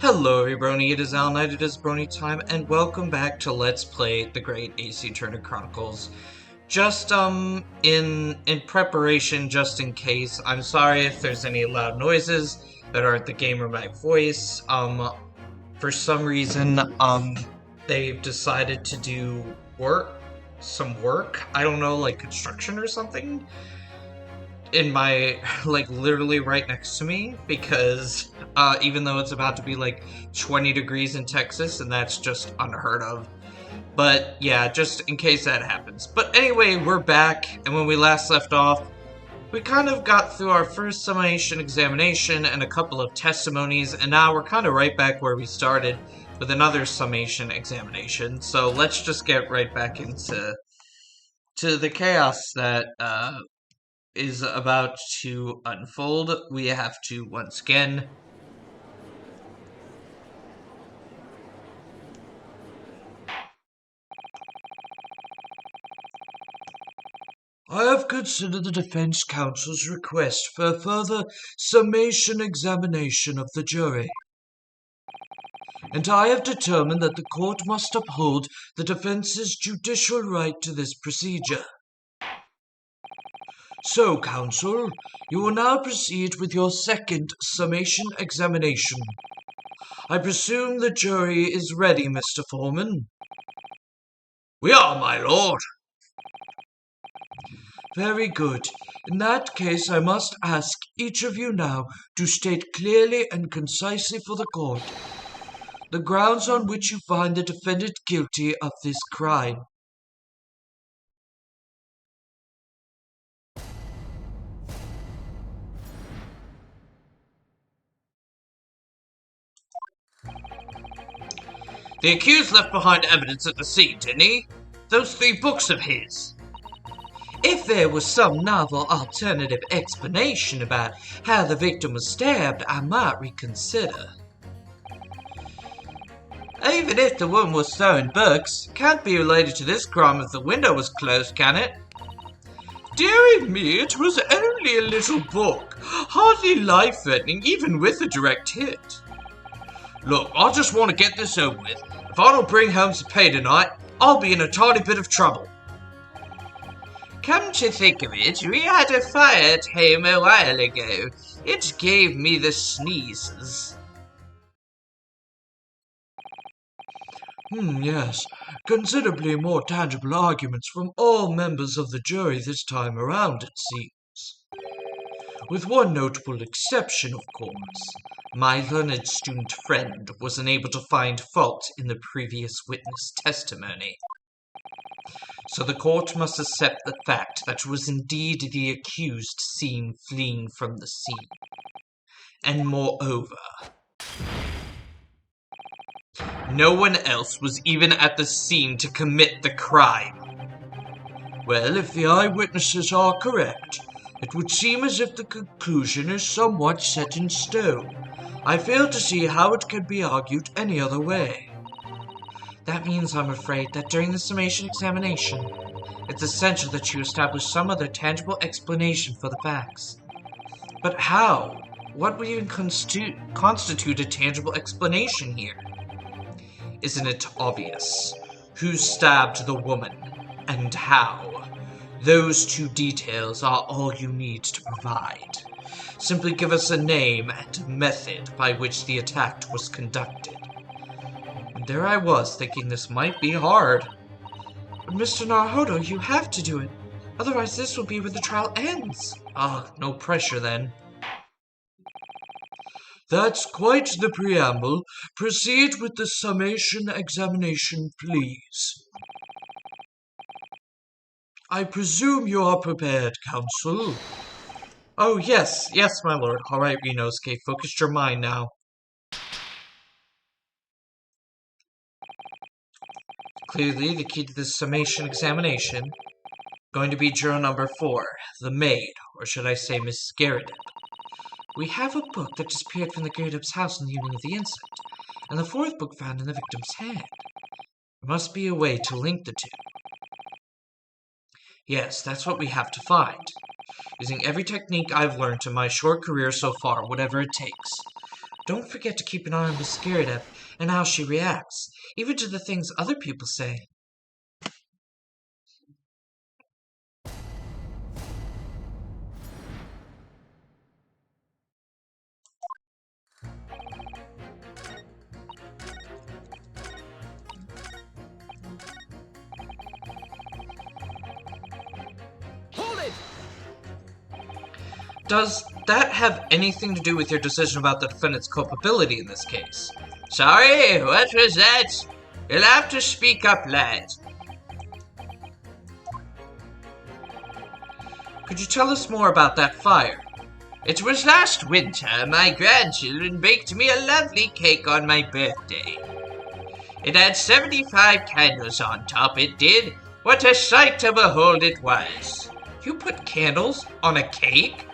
Hello everybody, it is Al Knight, it is Brony time, and welcome back to Let's Play The Great AC Turner Chronicles. Just, in preparation, just in case, I'm sorry if there's any loud noises that aren't the game or my voice. For some reason, they've decided to do some work, I don't know, like construction or something, in my, like, literally right next to me, because, even though it's about to be, like, 20 degrees in Texas, and that's just unheard of. But, yeah, just in case that happens. But anyway, we're back, and when we last left off, we kind of got through our first summation examination and a couple of testimonies, and now we're kind of right back where we started with another summation examination. So let's just get right back into the chaos that, is about to unfold. We have to once again I have considered the defense counsel's request for a further summation examination of the jury, and I have determined that the court must uphold the defense's judicial right to this procedure. So, counsel, you will now proceed with your second summation examination. I presume the jury is ready, Mr. Foreman? We are, my lord. Very good. In that case, I must ask each of you now to state clearly and concisely for the court the grounds on which you find the defendant guilty of this crime. The accused left behind evidence at the scene, didn't he? Those 3 books of his. If there was some novel alternative explanation about how the victim was stabbed, I might reconsider. Even if the woman was throwing books, it can't be related to this crime if the window was closed, can it? Dearie me, it was only a little book, hardly life-threatening, even with a direct hit. Look, I just want to get this over with. If I don't bring home some pay tonight, I'll be in a tiny bit of trouble. Come to think of it, we had a fire at home a while ago. It gave me the sneezes. Yes. Considerably more tangible arguments from all members of the jury this time around, it seems. With one notable exception, of course. My learned student friend was unable to find fault in the previous witness testimony. So the court must accept the fact that it was indeed the accused seen fleeing from the scene. And moreover, no one else was even at the scene to commit the crime. Well, if the eyewitnesses are correct, it would seem as if the conclusion is somewhat set in stone. I fail to see how it can be argued any other way. That means, I'm afraid, that during the summation examination, it's essential that you establish some other tangible explanation for the facts. But how? What would even constitute a tangible explanation here? Isn't it obvious? Who stabbed the woman, and how? Those 2 details are all you need to provide. Simply give us a name and method by which the attack was conducted. And there I was, thinking this might be hard. But Mr. Naruhodo, you have to do it. Otherwise this will be where the trial ends. No pressure then. That's quite the preamble. Proceed with the summation examination, please. I presume you are prepared, counsel. Oh, yes, my lord. All right, Renosuke, focus your mind now. Clearly, the key to this summation examination going to be juror number 4, the maid, or should I say Mrs. Garrideb. We have a book that disappeared from the Garridebs' house on the evening of the incident, and the 4th book found in the victim's hand. There must be a way to link the 2. Yes, that's what we have to find. Using every technique I've learned in my short career so far, whatever it takes. Don't forget to keep an eye on Miss Garrideb and how she reacts, even to the things other people say. Hold it! Does that have anything to do with your decision about the defendant's culpability in this case? Sorry, what was that? You'll have to speak up, lad. Could you tell us more about that fire? It was last winter. My grandchildren baked me a lovely cake on my birthday. It had 75 candles on top, it did. What a sight to behold it was. You put candles on a cake?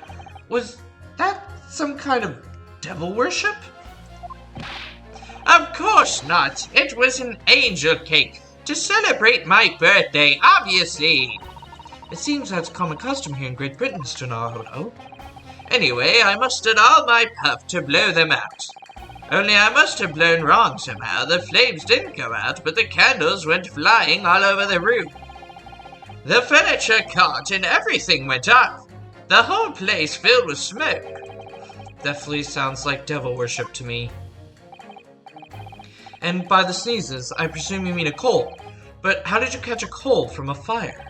Was that some kind of devil worship? Of course not. It was an angel cake to celebrate my birthday, obviously. It seems that's common custom here in Great Britain, Mr. Naruto. Anyway, I mustered all my puff to blow them out. Only I must have blown wrong somehow. The flames didn't go out, but the candles went flying all over the room. The furniture caught and everything went off. The whole place filled with smoke. Definitely sounds like devil worship to me. And by the sneezes, I presume you mean a cold. But how did you catch a cold from a fire?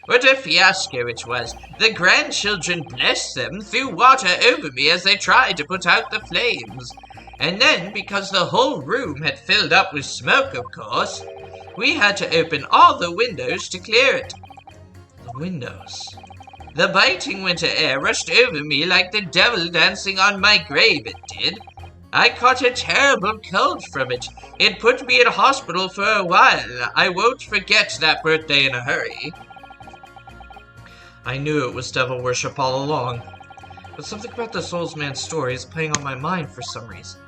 What a fiasco it was. The grandchildren, bless them, threw water over me as they tried to put out the flames. And then, because the whole room had filled up with smoke, of course, we had to open all the windows to clear it. The windows? The biting winter air rushed over me like the devil dancing on my grave, it did. I caught a terrible cold from it. It put me in hospital for a while. I won't forget that birthday in a hurry. I knew it was devil worship all along, but something about this old man's story is playing on my mind for some reason.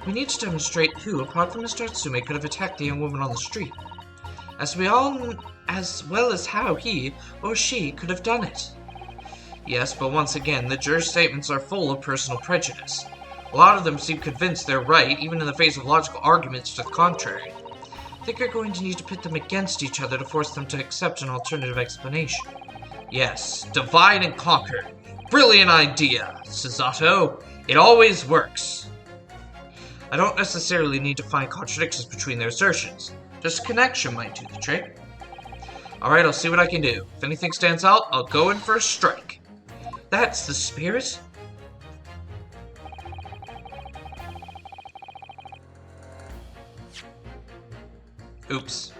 We need to demonstrate who, apart from Mr. Atsume, could have attacked the young woman on the street, as well as how he or she could have done it. Yes, but once again, the jurors' statements are full of personal prejudice. A lot of them seem convinced they're right, even in the face of logical arguments to the contrary. I think you're going to need to pit them against each other to force them to accept an alternative explanation. Yes, divide and conquer. Brilliant idea, Susato. It always works. I don't necessarily need to find contradictions between their assertions. Just a connection might do the trick. Alright, I'll see what I can do. If anything stands out, I'll go in for a strike. That's the spirit? Oops.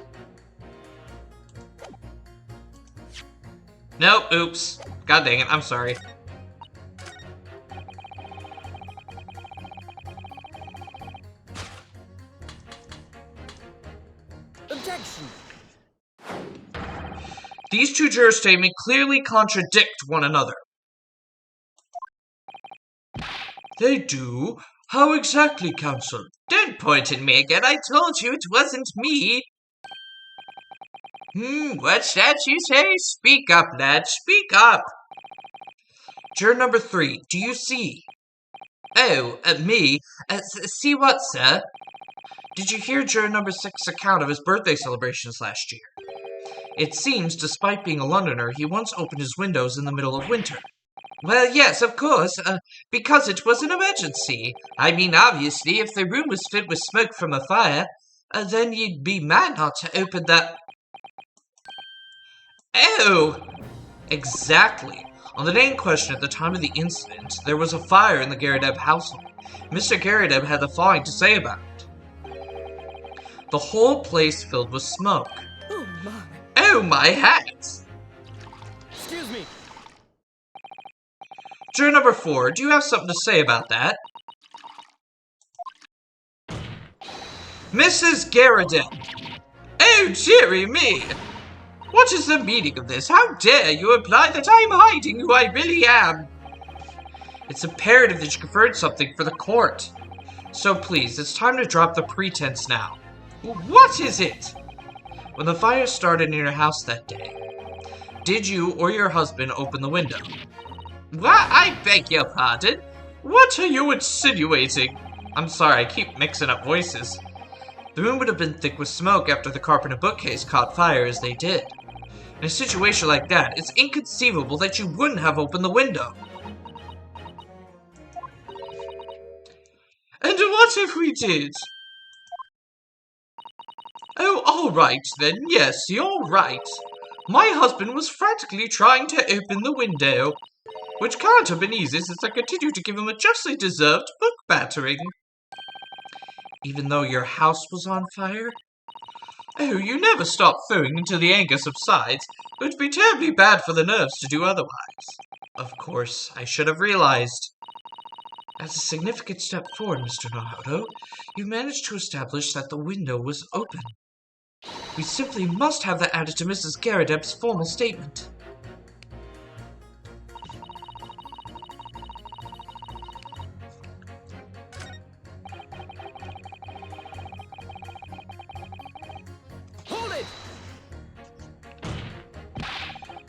Nope, oops. God dang it, I'm sorry. Objection! These two juror statements clearly contradict one another. They do? How exactly, counsel? Don't point at me again. I told you it wasn't me. What's that you say? Speak up, lad. Speak up. Juror number 3, do you see? Oh, me? See what, sir? Did you hear juror number 6's account of his birthday celebrations last year? It seems, despite being a Londoner, he once opened his windows in the middle of winter. Well, yes, of course, because it was an emergency. I mean, obviously, if the room was filled with smoke from a fire, then you'd be mad not to open that. Oh! Exactly. On the day in question, at the time of the incident, there was a fire in the Garrideb household. Mr. Garrideb had the following to say about it. The whole place filled with smoke. Oh my! Oh my hat! Excuse me! Juror number 4, do you have something to say about that? Mrs. Garrideb! Oh, dearie me! What is the meaning of this? How dare you imply that I am hiding who I really am? It's imperative that you confirm something for the court. So please, it's time to drop the pretense now. What is it? When the fire started in your house that day, did you or your husband open the window? What? I beg your pardon? What are you insinuating? I'm sorry, I keep mixing up voices. The room would have been thick with smoke after the carpet bookcase caught fire as they did. In a situation like that, it's inconceivable that you wouldn't have opened the window. And what if we did? Oh, all right then. Yes, you're right. My husband was frantically trying to open the window, which can't have been easy since I continued to give him a justly deserved book battering. Even though your house was on fire? Oh, you never stop throwing until the anger subsides. It would be terribly bad for the nerves to do otherwise. Of course, I should have realized. As a significant step forward, Mr. Naruto, you managed to establish that the window was open. We simply must have that added to Mrs. Garridebs' formal statement. Hold it!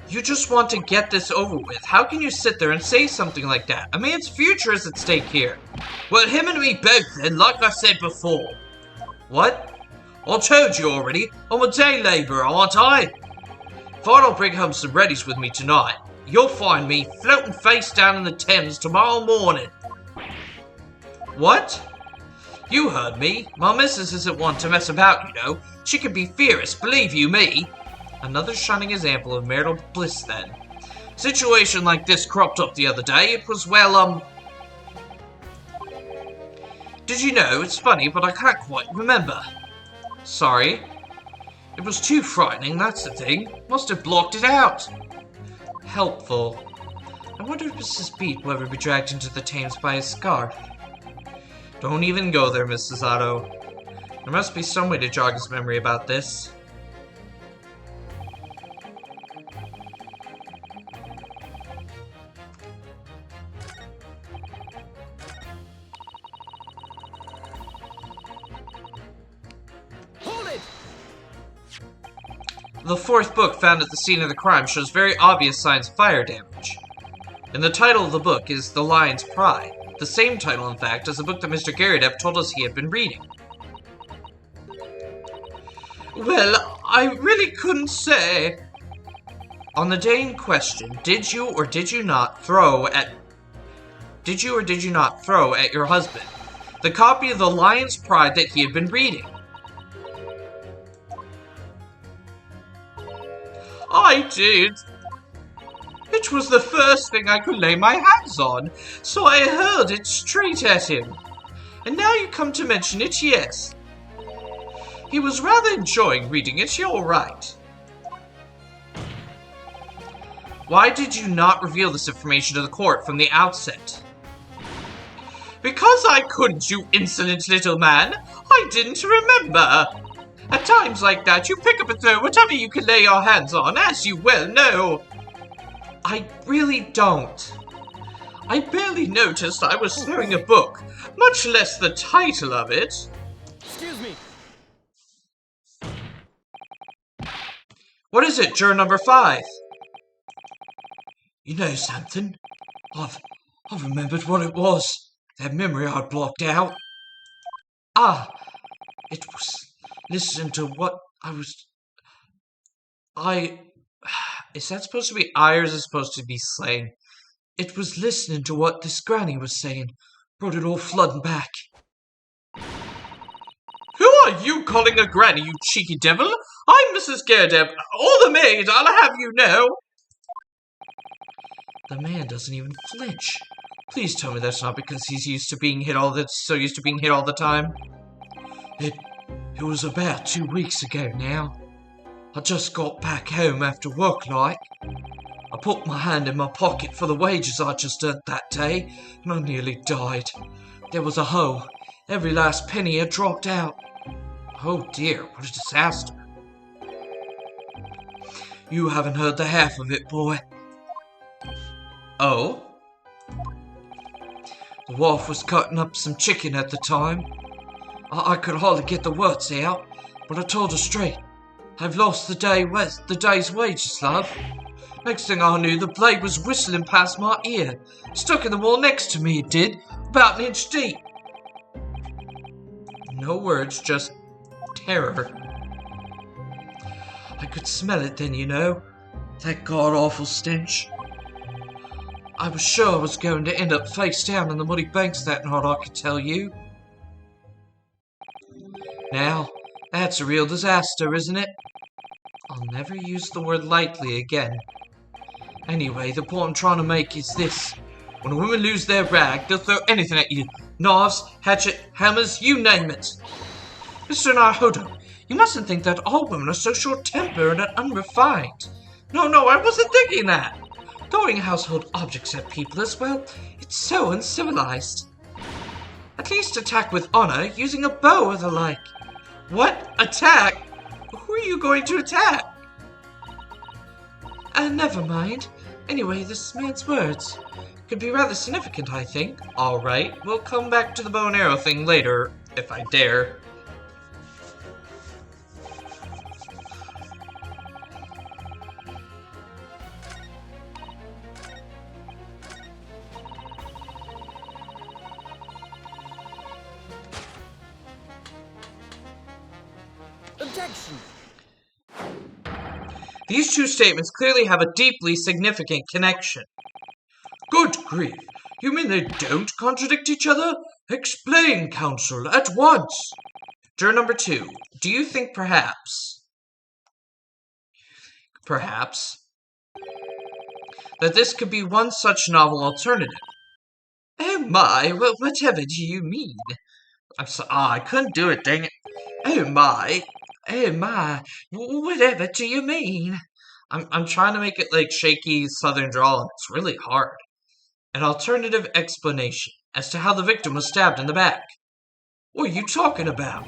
You just want to get this over with. How can you sit there and say something like that? A man's future is at stake here. Well, him and me both then, like I said before. What? I told you already, I'm a day labourer, aren't I? If I don't bring home some readies with me tonight, you'll find me floating face down in the Thames tomorrow morning. What? You heard me. My missus isn't one to mess about, you know. She can be fierce, believe you me. Another shining example of marital bliss, then. Situation like this cropped up the other day. It was, well, Did you know, it's funny, but I can't quite remember. Sorry. It was too frightening, that's the thing. Must have blocked it out. Helpful. I wonder if Mrs. Beat will ever be dragged into the Thames by a scarf. Don't even go there, Mrs. Otto. There must be some way to jog his memory about this. The fourth book found at the scene of the crime shows very obvious signs of fire damage. And the title of the book is The Lion's Pride. The same title, in fact, as the book that Mr. Garrideb told us he had been reading. Well, I really couldn't say. On the day in question, did you or did you not throw at your husband the copy of The Lion's Pride that he had been reading? I did. It was the first thing I could lay my hands on, so I hurled it straight at him. And now you come to mention it, yes. He was rather enjoying reading it, you're right. Why did you not reveal this information to the court from the outset? Because I couldn't, you insolent little man. I didn't remember. At times like that, you pick up and throw whatever you can lay your hands on, as you well know. I really don't. I barely noticed I was throwing a book, much less the title of it. Excuse me. What is it, juror number 5? You know something? I've remembered what it was. That memory I'd blocked out. Ah, it was listening to what is that supposed to be I or is it supposed to be slang? It was listening to what this granny was saying. Brought it all flooding back. Who are you calling a granny, you cheeky devil? I'm Mrs. Garrideb, or the maid, I'll have you know. The man doesn't even flinch. Please tell me that's not because he's used to being hit all the time. It was about 2 weeks ago now. I just got back home after work like. I put my hand in my pocket for the wages I just earned that day, and I nearly died. There was a hole. Every last penny had dropped out. Oh dear, what a disaster. You haven't heard the half of it, boy. Oh? The wife was cutting up some chicken at the time. I could hardly get the words out, but I told her straight. I've lost the day's wages, love. Next thing I knew, the blade was whistling past my ear. Stuck in the wall next to me, it did, about an inch deep. No words, just terror. I could smell it then, you know. That god-awful stench. I was sure I was going to end up face down in the muddy banks that night, I could tell you. Now, that's a real disaster, isn't it? I'll never use the word lightly again. Anyway, the point I'm trying to make is this. When women lose their rag, they'll throw anything at you. Knives, hatchet, hammers, you name it. Mr. Naruto, you mustn't think that all women are so short-tempered and unrefined. No, I wasn't thinking that. Throwing household objects at people as well, it's so uncivilized. At least attack with honor, using a bow or the like. What? Attack? Who are you going to attack? Never mind. Anyway, this man's words could be rather significant, I think. Alright, we'll come back to the bow and arrow thing later, if I dare. Objection! These two statements clearly have a deeply significant connection. Good grief. You mean they don't contradict each other? Explain, counsel, at once. Juror number 2, do you think perhaps, that this could be one such novel alternative? Oh my, well, whatever do you mean? I couldn't do it, dang it. Oh my, whatever do you mean? I'm trying to make it like shaky southern drawl, and it's really hard. An alternative explanation as to how the victim was stabbed in the back. What are you talking about?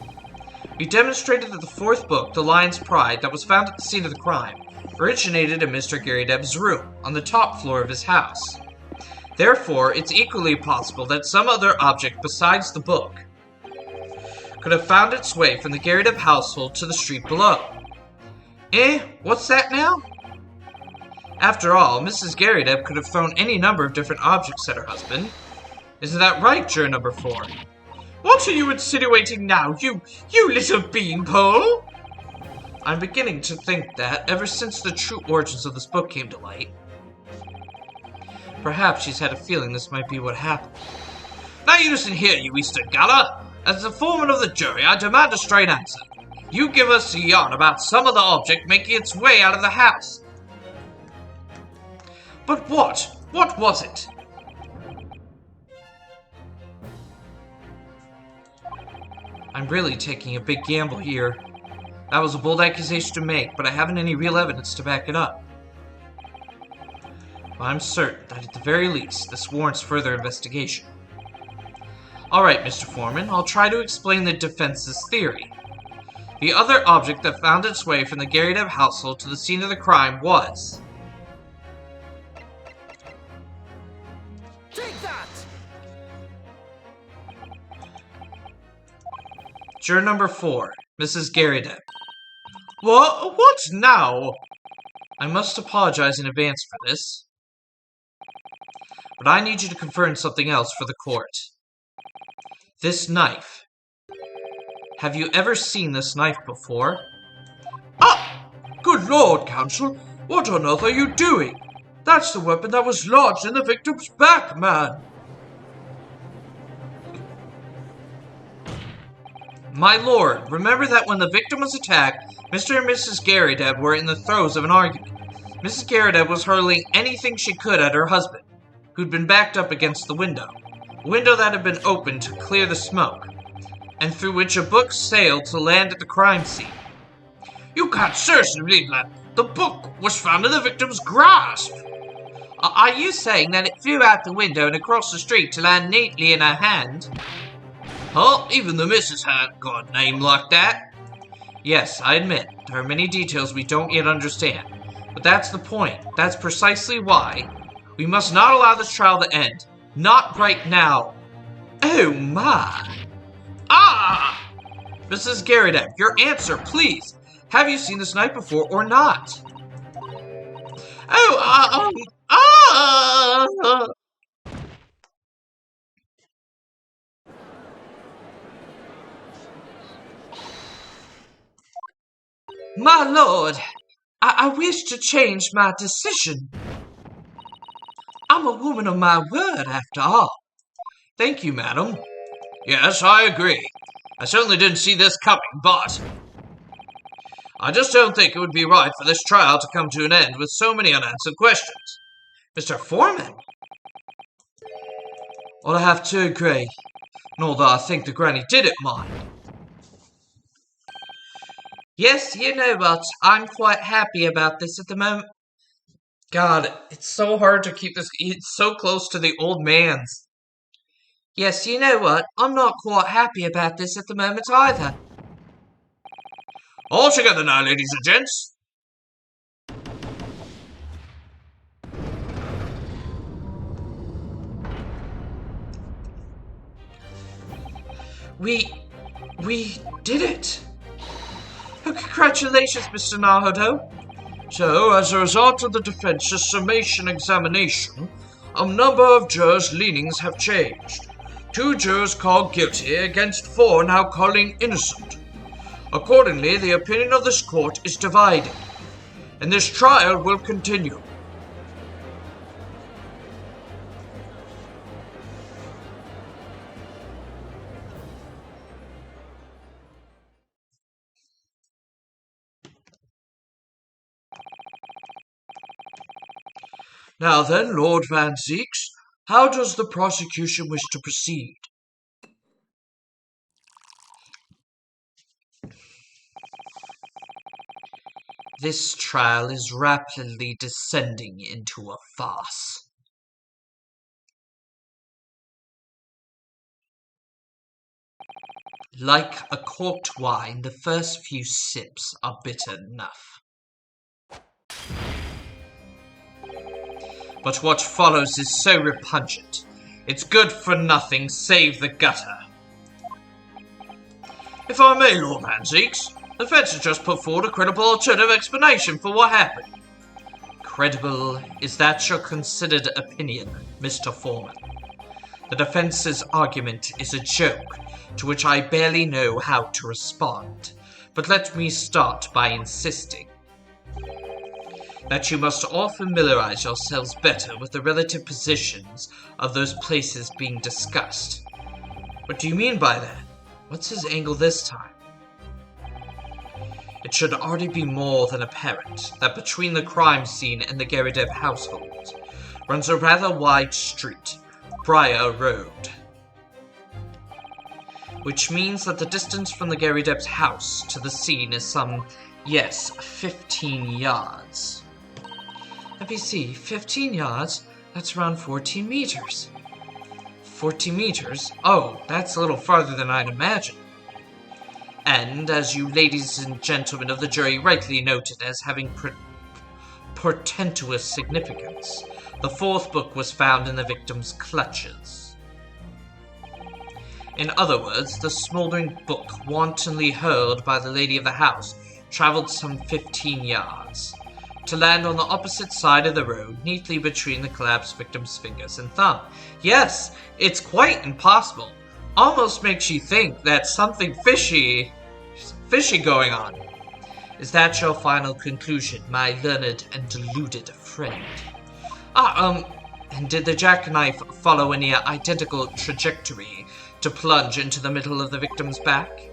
We demonstrated that the 4th book, The Lion's Pride, that was found at the scene of the crime, originated in Mr. Garridebs' room, on the top floor of his house. Therefore, it's equally possible that some other object besides the book could have found its way from the Garrideb household to the street below. What's that now? After all, Mrs. Garrideb could have thrown any number of different objects at her husband. Isn't that right, juror number 4? What are you insinuating now, you little beanpole? I'm beginning to think that, ever since the true origins of this book came to light, perhaps she's had a feeling this might be what happened. Now you listen here, you Easter Gala. As the foreman of the jury, I demand a straight answer. You give us a yarn about some other object making its way out of the house. But what? What was it? I'm really taking a big gamble here. That was a bold accusation to make, but I haven't any real evidence to back it up. But I'm certain that at the very least, this warrants further investigation. Alright, Mr. Foreman, I'll try to explain the defense's theory. The other object that found its way from the Garrideb household to the scene of the crime was... Take that! Juror number 4, Mrs. Garrideb. What now? I must apologize in advance for this, but I need you to confirm something else for the court. This knife. Have you ever seen this knife before? Ah! Good Lord, counsel, what on earth are you doing? That's the weapon that was lodged in the victim's back, man. My lord, remember that when the victim was attacked, Mr. and Mrs. Garrideb were in the throes of an argument. Mrs. Garrideb was hurling anything she could at her husband, who'd been backed up against the window. A window that had been opened to clear the smoke, and through which a book sailed to land at the crime scene. You can't seriously believe that. The book was found in the victim's grasp. Are you saying that it flew out the window and across the street to land neatly in her hand? Huh? Even the missus hadn't got a name like that. Yes, I admit, there are many details we don't yet understand. But that's the point. That's precisely why we must not allow this trial to end. Not right now. Oh my. Ah! Mrs. Garrideb, your answer, please. Have you seen this knife before or not? Oh, ah! My lord, I wish to change my decision. I'm a woman of my word, after all. Thank you, madam. Yes, I agree. I certainly didn't see this coming, but I just don't think it would be right for this trial to come to an end with so many unanswered questions. Mr. Foreman? Well, I have to agree. Nor that I think the granny did it, mind. Yes, you know what? I'm quite happy about this at the moment. God, it's so hard to keep this. It's so close to the old man's. Yes, you know what? I'm not quite happy about this at the moment either. All together now, ladies and gents. We did it. Oh, congratulations, Mr. Naruto. So, as a result of the defense's summation examination, a number of jurors' leanings have changed. 2 jurors called guilty against 4 now calling innocent. Accordingly, the opinion of this court is divided, and this trial will continue. Now then, Lord Van Zeeks, how does the prosecution wish to proceed? This trial is rapidly descending into a farce. Like a corked wine, the first few sips are bitter enough. But what follows is so repugnant. It's good for nothing save the gutter. If I may, Lord Van Zeeks, the defense has just put forward a credible alternative explanation for what happened. Credible? Is that your considered opinion, Mr. Foreman? The defense's argument is a joke, to which I barely know how to respond. But let me start by insisting that you must all familiarize yourselves better with the relative positions of those places being discussed. What do you mean by that? What's his angle this time? It should already be more than apparent that between the crime scene and the Garrideb household runs a rather wide street, Briar Road. Which means that the distance from the Garrideb's house to the scene is some, 15 yards. Let me see, 15 yards? That's around 14 meters. 14 meters? Oh, that's a little farther than I'd imagined. And, as you ladies and gentlemen of the jury rightly noted as having portentous significance, the 4th book was found in the victim's clutches. In other words, the smoldering book wantonly hurled by the lady of the house traveled some 15 yards, to land on the opposite side of the road, neatly between the collapsed victim's fingers and thumb. Yes, it's quite impossible. Almost makes you think that something fishy going on. Is that your final conclusion, my learned and deluded friend? And did the jackknife follow any identical trajectory to plunge into the middle of the victim's back?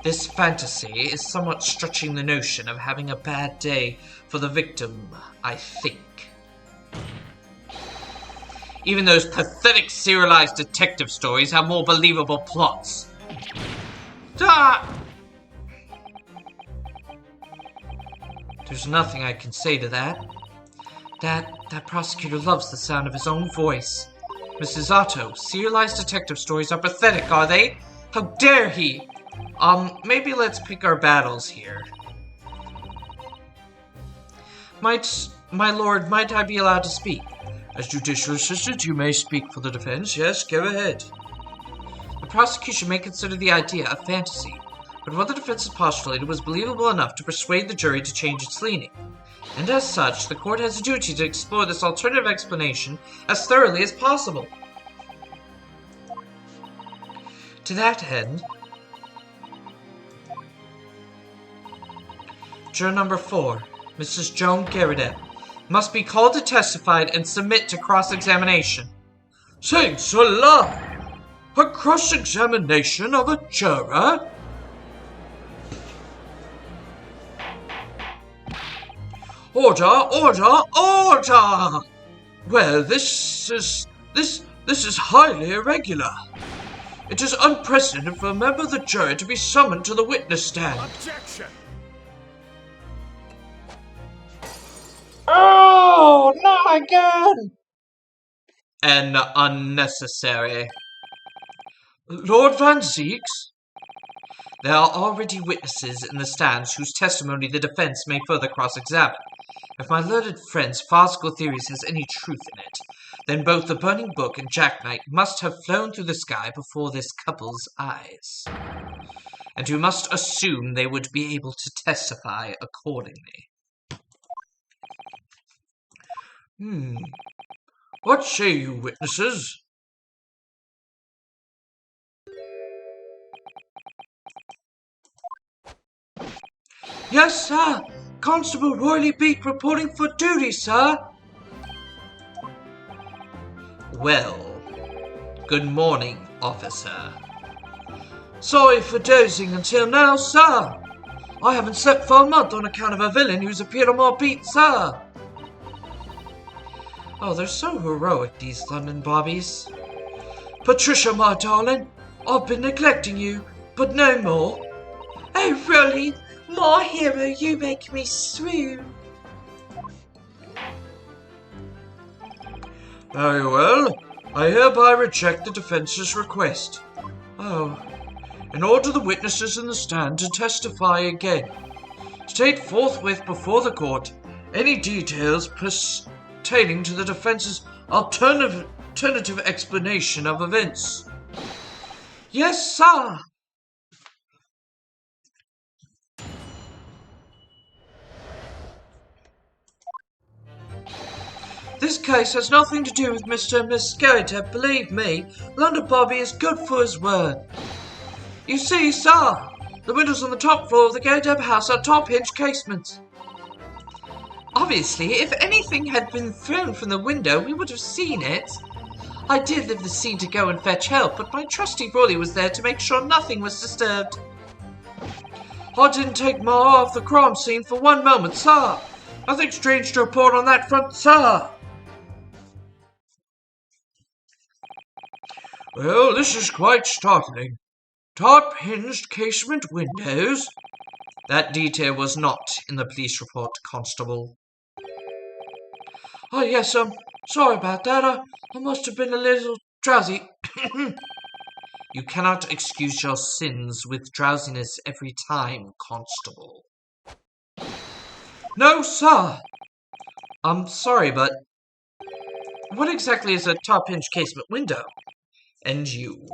This fantasy is somewhat stretching the notion of having a bad day for the victim, I think. Even those pathetic serialized detective stories have more believable plots. There's nothing I can say to that. That prosecutor loves the sound of his own voice. Mrs. Otto, serialized detective stories are pathetic, are they? How dare he? Maybe let's pick our battles here. My lord, might I be allowed to speak? As judicial assistant, you may speak for the defense. Yes, go ahead. The prosecution may consider the idea a fantasy, but what the defense has postulated was believable enough to persuade the jury to change its leaning. and as such, the court has a duty to explore this alternative explanation as thoroughly as possible. To that end, Juror number 4, Mrs. Joan Garridebs, must be called to testify and submit to cross-examination. Sakes alive! A cross-examination of a juror? Order, order, order! Well, this is highly irregular. It is unprecedented for a member of the jury to be summoned to the witness stand. Objection! Oh, not again! And unnecessary. Lord Van Zeeks? There are already witnesses in the stands whose testimony the defense may further cross-examine. If my learned friend's farcical theories has any truth in it, then both the burning book and jackknife must have flown through the sky before this couple's eyes. And you must assume they would be able to testify accordingly. What say you, witnesses? Yes, sir. Constable Royley Beak reporting for duty, sir. Well, good morning, officer. Sorry for dozing until now, sir. I haven't slept for a month on account of a villain who's appeared on my beat, sir. Oh, they're so heroic, these London bobbies. Patricia, my darling, I've been neglecting you, but no more. Oh, Rolly, my hero, you make me swoon. Very well. I hereby reject the defense's request. And order the witnesses in the stand to testify again. State forthwith before the court any details pertaining to the defense's alternative explanation of events. Yes, sir. This case has nothing to do with Mr. and Miss Garridebs, believe me. London Bobby is good for his word. You see, sir, the windows on the top floor of the Garridebs house are top-hinged casements. Obviously, if anything had been thrown from the window, we would have seen it. I did leave the scene to go and fetch help, but my trusty Rolly was there to make sure nothing was disturbed. I didn't take my eye off the crime scene for one moment, sir. Nothing strange to report on that front, sir. Well, this is quite startling. Top-hinged casement windows? That detail was not in the police report, Constable. Oh, yes, sorry about that. I must have been a little drowsy. You cannot excuse your sins with drowsiness every time, Constable. No, sir. I'm sorry, but what exactly is a top-hinged casement window? And you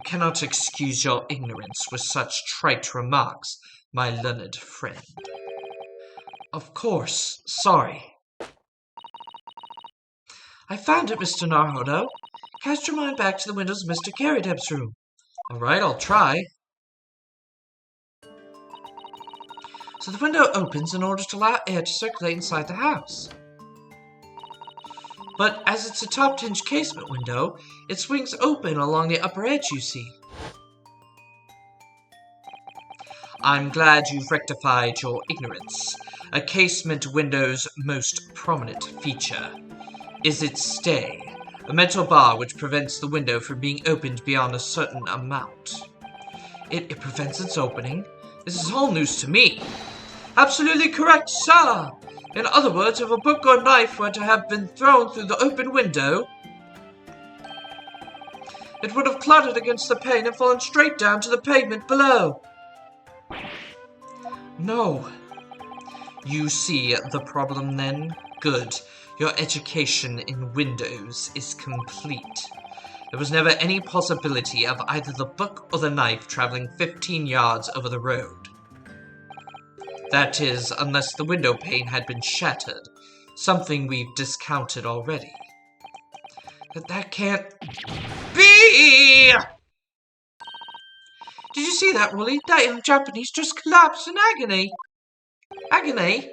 cannot excuse your ignorance with such trite remarks, my learned friend. Of course, sorry. I found it, Mr. Narhodo. Cast your mind back to the windows of Mr. Garridebs' room. All right, I'll try. So the window opens in order to allow air to circulate inside the house. But as it's a top-hinged casement window, it swings open along the upper edge, you see. I'm glad you've rectified your ignorance. A casement window's most prominent feature is its stay, a metal bar which prevents the window from being opened beyond a certain amount. It prevents its opening. This is all news to me. Absolutely correct, sir. In other words, if a book or knife were to have been thrown through the open window, it would have clattered against the pane and fallen straight down to the pavement below. No. You see the problem then? Good. Your education in windows is complete. There was never any possibility of either the book or the knife traveling 15 yards over the road. That is, unless the window pane had been shattered. Something we've discounted already. But that can't be! Did you see that, Wooly? That young Japanese just collapsed in agony. Agony?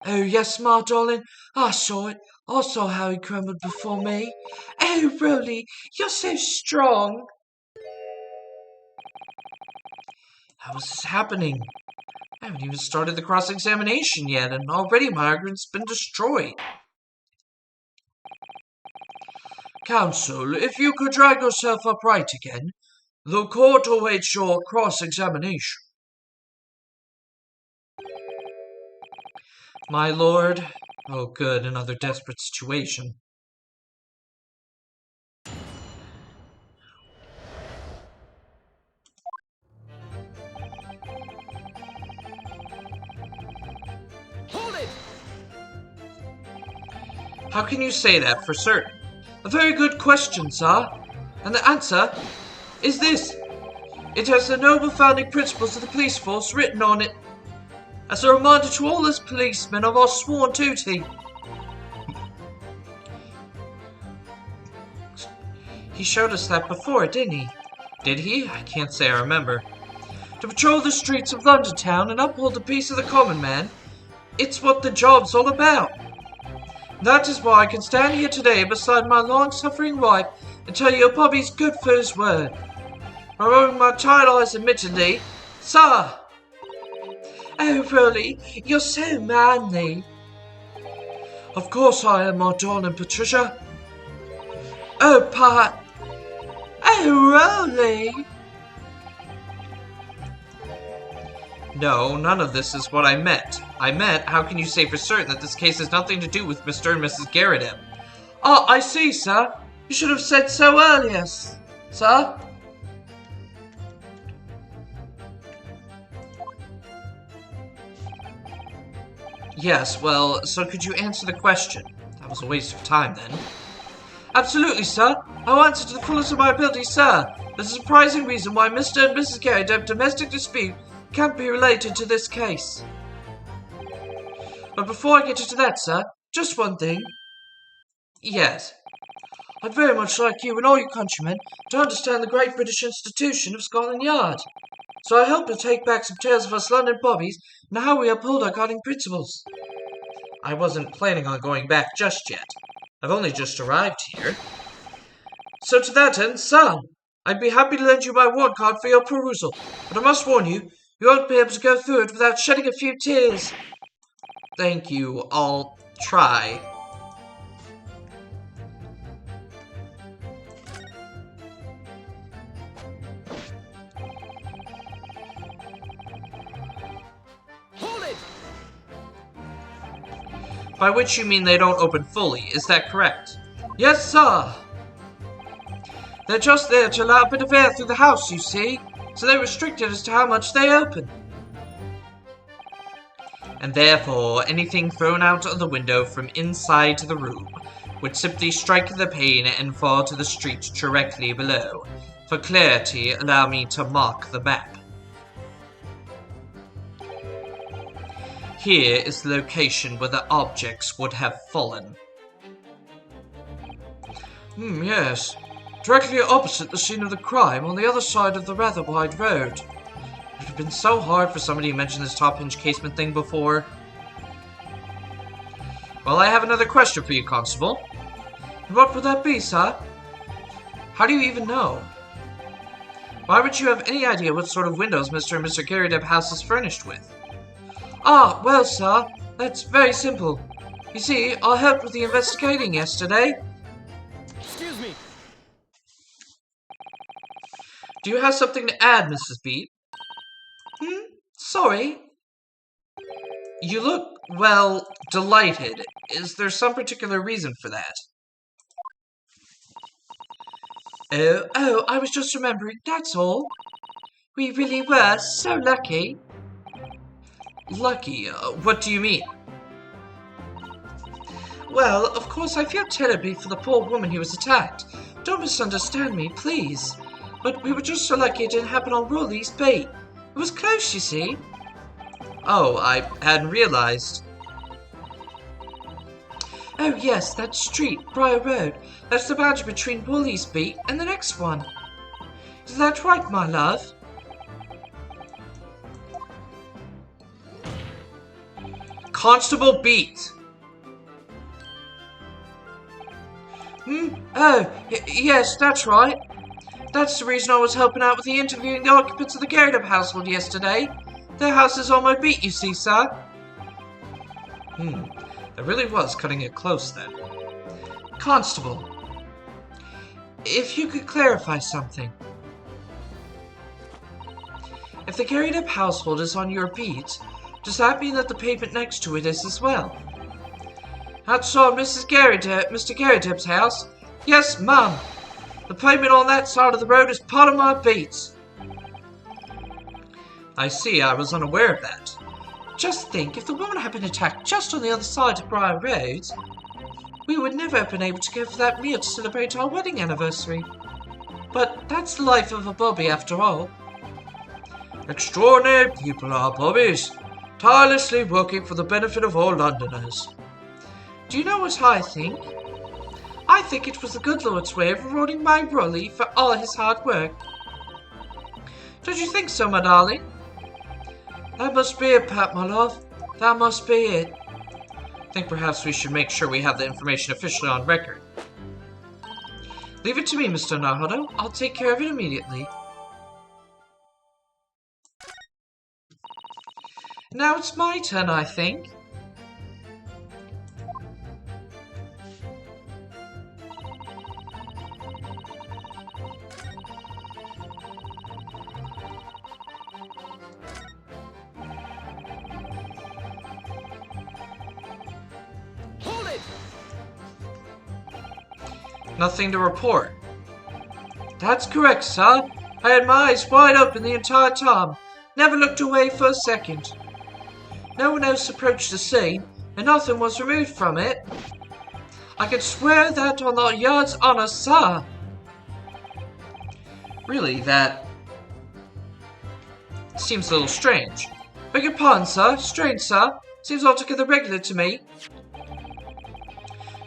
Oh, yes, Ma, darling. I saw it. I saw how he crumbled before me. Oh, Rolly, you're so strong. How is this happening? I haven't even started the cross-examination yet, and already my argument's been destroyed. Counsel, if you could drag yourself upright again, the court awaits your cross-examination. My lord. Oh, good, another desperate situation. Hold it! How can you say that for certain? A very good question, sir. And the answer is this. It has the noble founding principles of the police force written on it, as a reminder to all us policemen of our sworn duty. He showed us that before, didn't he? Did he? I can't say I remember. To patrol the streets of London town and uphold the peace of the common man. It's what the job's all about. That is why I can stand here today beside my long-suffering wife and tell you Bobby's good for his word. Rolling my tired eyes admittedly, sir. Oh, Rolly, you're so manly. Of course I am, my darling Patricia. Oh, Pat. Oh, Rolly. No, none of this is what I meant. I meant, how can you say for certain that this case has nothing to do with Mr. and Mrs. Garrideb? Oh, I see, sir. You should have said so earlier, sir. Yes, well, so could you answer the question? That was a waste of time, then. Absolutely, sir. I'll answer to the fullest of my ability, sir. There's a surprising reason why Mr. and Mrs. Garrideb domestic dispute can't be related to this case. But before I get into that, sir, just one thing. Yes. I'd very much like you and all your countrymen to understand the great British institution of Scotland Yard. So I hope to take back some tales of us London bobbies and how we uphold our guiding principles. I wasn't planning on going back just yet. I've only just arrived here. So to that end, sir, I'd be happy to lend you my warrant card for your perusal, but I must warn you, you won't be able to go through it without shedding a few tears. Thank you. I'll try. Hold it! By which you mean they don't open fully, is that correct? Yes, sir. They're just there to allow a bit of air through the house, you see, so they're restricted as to how much they open. And therefore, anything thrown out of the window from inside the room would simply strike the pane and fall to the street directly below. For clarity, allow me to mark the map. Here is the location where the objects would have fallen. Yes. Directly opposite the scene of the crime, on the other side of the rather wide road. It would have been so hard for somebody to mention this top hinge casement thing before. Well, I have another question for you, Constable. And what would that be, sir? How do you even know? Why would you have any idea what sort of windows Mr. and Mr. Garrideb house is furnished with? Ah, well, sir, that's very simple. You see, I helped with the investigating yesterday. Excuse me. Do you have something to add, Mrs. Beat? Sorry? You look, well, delighted. Is there some particular reason for that? Oh, I was just remembering, that's all. We really were so lucky. Lucky? What do you mean? Well, of course I feel terribly for the poor woman who was attacked. Don't misunderstand me, please. But we were just so lucky it didn't happen on Rolly's bait. It was close, you see. Oh, I hadn't realized. Oh yes, that street, Briar Road. That's the boundary between Woolly's Beat and the next one. Is that right, my love? Constable Beat. Oh, yes, that's right. That's the reason I was helping out with the interviewing the occupants of the Garrideb household yesterday. Their house is on my beat, you see, sir. That really was cutting it close then. Constable, if you could clarify something. If the Garrideb household is on your beat, does that mean that the pavement next to it is as well? That's on Mr. Garrideb's house. Yes, ma'am. The pavement on that side of the road is part of my beat. I see, I was unaware of that. Just think, if the woman had been attacked just on the other side of Briar Road, we would never have been able to go for that meal to celebrate our wedding anniversary. But that's the life of a Bobby after all. Extraordinary people are Bobbies, tirelessly working for the benefit of all Londoners. Do you know what I think? I think it was the good Lord's way of rewarding my Rolly for all his hard work. Don't you think so, my darling? That must be it, Pat, my love. That must be it. I think perhaps we should make sure we have the information officially on record. Leave it to me, Mr. Naruto. I'll take care of it immediately. Now it's my turn, I think. Hold it! Nothing to report. That's correct, sir. I had my eyes wide open the entire time. Never looked away for a second. No one else approached the scene, and nothing was removed from it. I could swear that on the yard's honor, sir. Really, that seems a little strange. Beg your pardon, sir. Strange, sir. Seems altogether regular to me.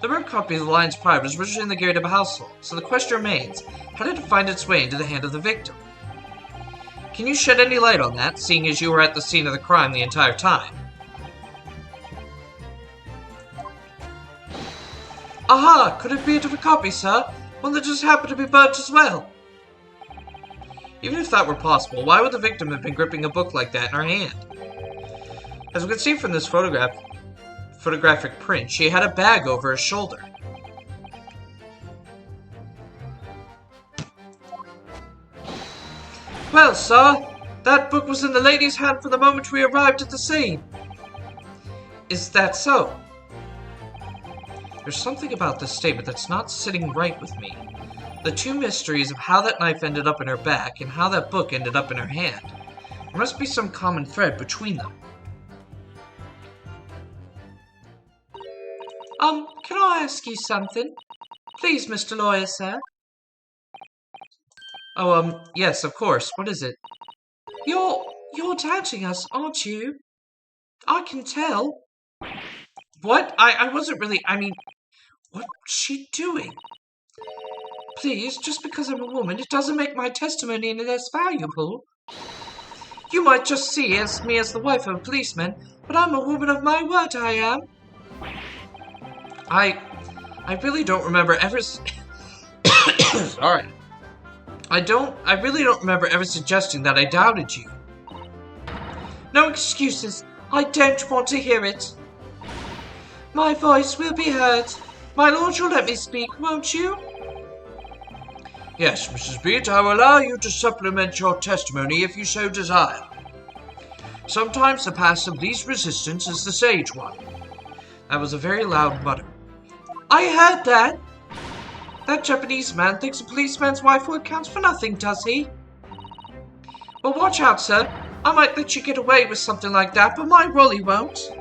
The rare copy of the Lion's Pride was originally in the Garrideb household, so the question remains, how did it find its way into the hand of the victim? Can you shed any light on that, seeing as you were at the scene of the crime the entire time? Aha! Could it be a different copy, sir? One that just happened to be burnt as well? Even if that were possible, why would the victim have been gripping a book like that in her hand? As we can see from this photographic print, she had a bag over her shoulder. Well, sir, that book was in the lady's hand from the moment we arrived at the scene. Is that so? There's something about this statement that's not sitting right with me. The two mysteries of how that knife ended up in her back and how that book ended up in her hand. There must be some common thread between them. Can I ask you something? Please, Mr. Lawyer, sir. Oh, yes, of course. What is it? You're doubting us, aren't you? I can tell. What? I wasn't really, what's she doing? Please, just because I'm a woman, it doesn't make my testimony any less valuable. You might just see me as the wife of a policeman, but I'm a woman of my word, I am. I really don't remember ever... Sorry. I really don't remember ever suggesting that I doubted you. No excuses. I don't want to hear it. My voice will be heard. My lord, you'll let me speak, won't you? Yes, Mrs. Beat, I will allow you to supplement your testimony if you so desire. Sometimes the path of least resistance is the sage one. That was a very loud mutter. I heard that. That Japanese man thinks a policeman's wife word counts for nothing, does he? Well, watch out, sir. I might let you get away with something like that, but my Rolly won't.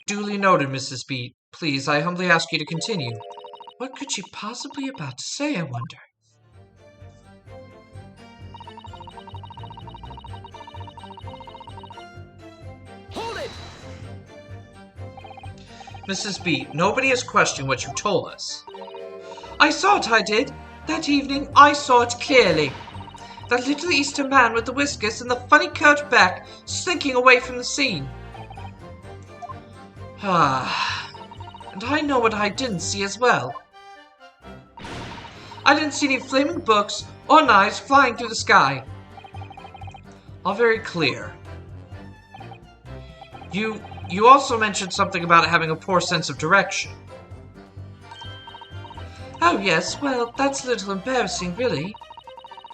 Duly noted, Mrs. Beat. Please, I humbly ask you to continue. What could she possibly about to say, I wonder? Mrs. B, nobody is questioning what you told us. I saw it, I did. That evening, I saw it clearly. That little Eastern man with the whiskers and the funny curved back slinking away from the scene. And I know what I didn't see as well. I didn't see any flaming books or knives flying through the sky. All very clear. You also mentioned something about having a poor sense of direction. Oh yes, well, that's a little embarrassing, really.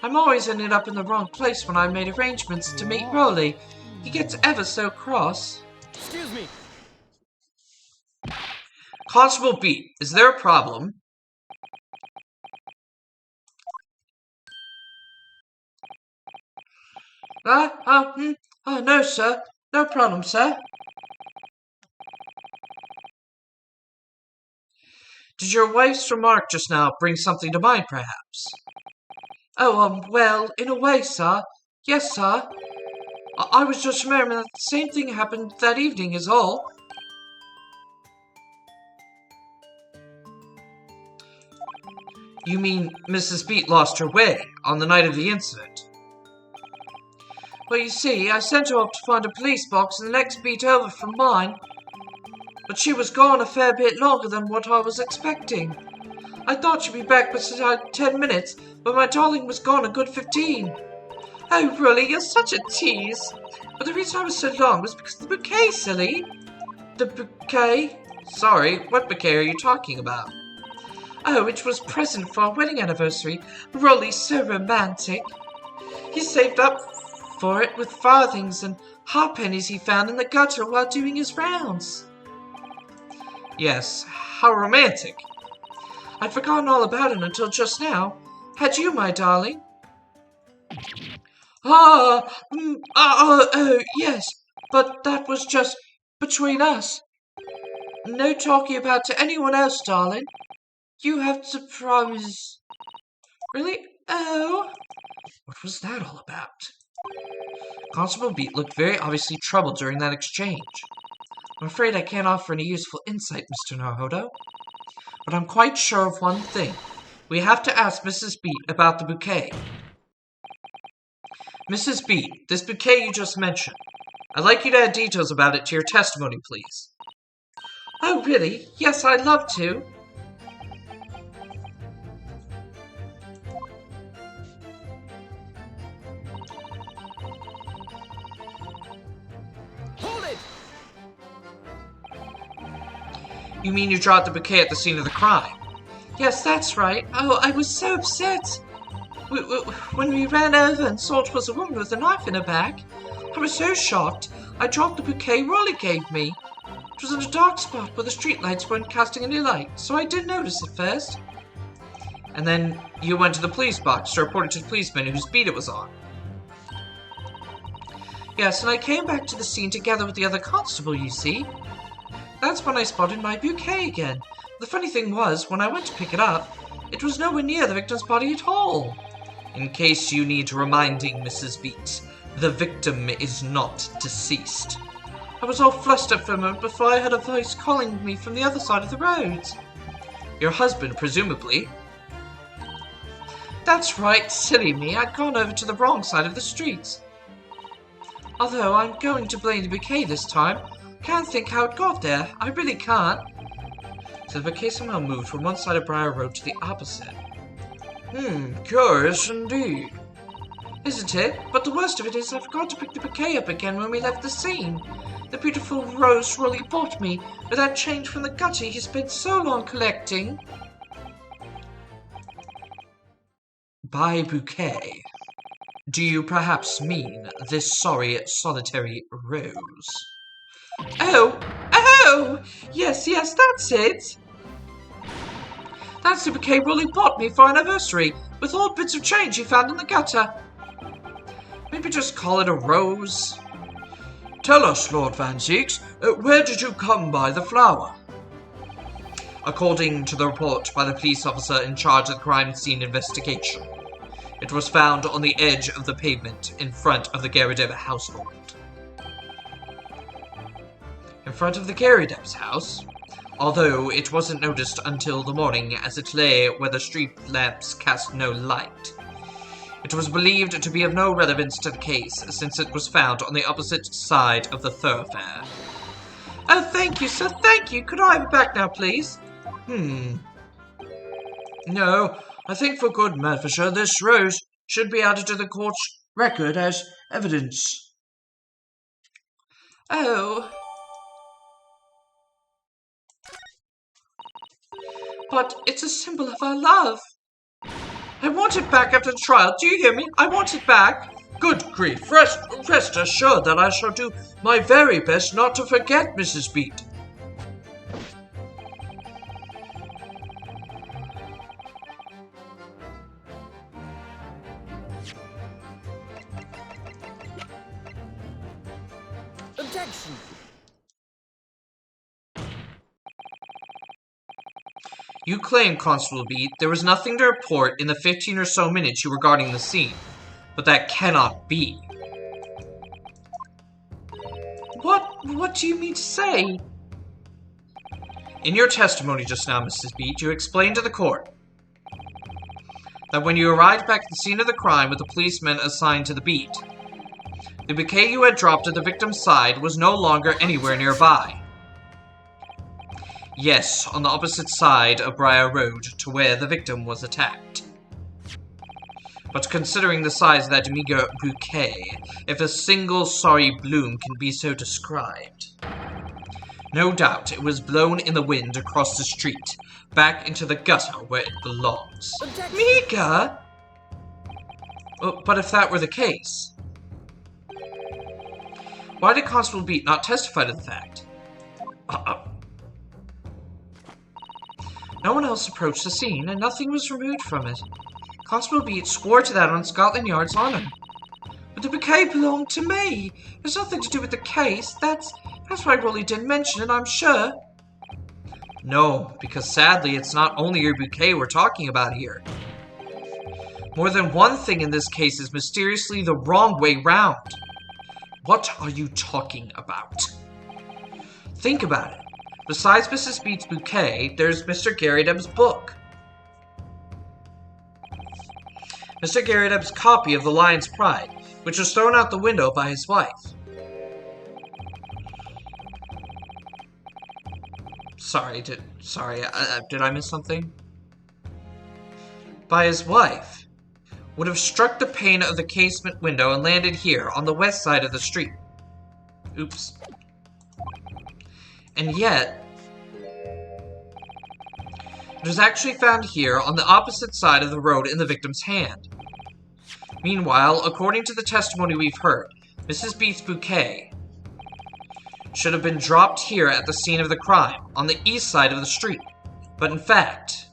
I'm always ending up in the wrong place when I made arrangements to meet Rolly. He gets ever so cross. Excuse me. Constable B, is there a problem? No, sir. No problem, sir. Did your wife's remark just now bring something to mind, perhaps? Oh, well, in a way, sir. Yes, sir. I was just remembering that the same thing happened that evening is all. You mean Mrs. Beat lost her way on the night of the incident? Well, you see, I sent her up to find a police box in the next beat over from mine. But she was gone a fair bit longer than what I was expecting. I thought she'd be back beside 10 minutes, but my darling was gone a good 15. Oh, really, you're such a tease. But the reason I was so long was because of the bouquet, silly. The bouquet? Sorry, what bouquet are you talking about? Oh, it was a present for our wedding anniversary. Rolly's so romantic. He saved up for it with farthings and halfpennies he found in the gutter while doing his rounds. Yes, how romantic. I'd forgotten all about it until just now. Had you, my darling? Yes, but that was just between us. No talking about to anyone else, darling. You have to promise. Really? Oh. What was that all about? Constable Beat looked very obviously troubled during that exchange. I'm afraid I can't offer any useful insight, Mr. Naruto. But I'm quite sure of one thing. We have to ask Mrs. Beat about the bouquet. Mrs. Beat, this bouquet you just mentioned. I'd like you to add details about it to your testimony, please. Oh, really? Yes, I'd love to. Hold it! You mean you dropped the bouquet at the scene of the crime? Yes, that's right. Oh, I was so upset. When we ran over and saw it was a woman with a knife in her back, I was so shocked, I dropped the bouquet Rolly gave me. It was in a dark spot where the streetlights weren't casting any light, so I didn't notice at first. And then you went to the police box to report it to the policeman whose beat it was on. Yes, and I came back to the scene together with the other constable, you see. That's when I spotted my bouquet again. The funny thing was, when I went to pick it up, it was nowhere near the victim's body at all. In case you need reminding, Mrs. Beat, the victim is not deceased. I was all flustered for a moment before I heard a voice calling me from the other side of the road. Your husband, presumably. That's right, silly me. I'd gone over to the wrong side of the street. Although I'm going to blame the bouquet this time. Can't think how it got there. I really can't. So the bouquet somehow moved from one side of Briar Road to the opposite. Curious indeed. Isn't it? But the worst of it is I forgot to pick the bouquet up again when we left the scene. The beautiful rose Rolly bought me with that change from the gutter he spent so long collecting. By bouquet, do you perhaps mean this sorry solitary rose? Oh! Yes, that's it. That's the bouquet Rolly bought me for our anniversary, with old bits of change he found in the gutter. Maybe just call it a rose. Tell us, Lord Van Zieks, where did you come by the flower? According to the report by the police officer in charge of the crime scene investigation, it was found on the edge of the pavement in front of the Garridebs household. In front of the Garridebs house? although it wasn't noticed until the morning as it lay where the street lamps cast no light. It was believed to be of no relevance to the case, since it was found on the opposite side of the thoroughfare. Oh, thank you, sir, thank you. Could I have it back now, please? No, I think for good measure this rose should be added to the court's record as evidence. Oh. But it's a symbol of our love. I want it back after the trial. Do you hear me? I want it back. Good grief. Rest assured that I shall do my very best not to forget, Mrs. Beat. Objection! You claim, Constable Beat, there was nothing to report in the 15 or so minutes you were guarding the scene. But that cannot be. What do you mean to say? In your testimony just now, Mrs. Beat, you explained to the court that when you arrived back at the scene of the crime with the policemen assigned to the beat, the bouquet you had dropped at the victim's side was no longer anywhere nearby. Yes, on the opposite side of Briar Road to where the victim was attacked. But considering the size of that meager bouquet, if a single sorry bloom can be so described, no doubt it was blown in the wind across the street, back into the gutter where it belongs. Meager? But if that were the case, why did Constable Beat not testify to the fact? No one else approached the scene, and nothing was removed from it. Constable Beat swore to that on Scotland Yard's honor. But the bouquet belonged to me. There's nothing to do with the case. That's why Rolly didn't mention it, I'm sure. No, because sadly, it's not only your bouquet we're talking about here. More than one thing in this case is mysteriously the wrong way round. What are you talking about? Think about it. Besides Mrs. Beat's bouquet, there's Mr. Garridebs' book. Mr. Garridebs' copy of The Lion's Pride, which was thrown out the window by his wife. Did I miss something? By his wife. Would have struck the pane of the casement window and landed here, on the west side of the street. Oops. And yet, it was actually found here on the opposite side of the road in the victim's hand. Meanwhile, according to the testimony we've heard, Mrs. Beat's bouquet should have been dropped here at the scene of the crime, on the east side of the street. But in fact,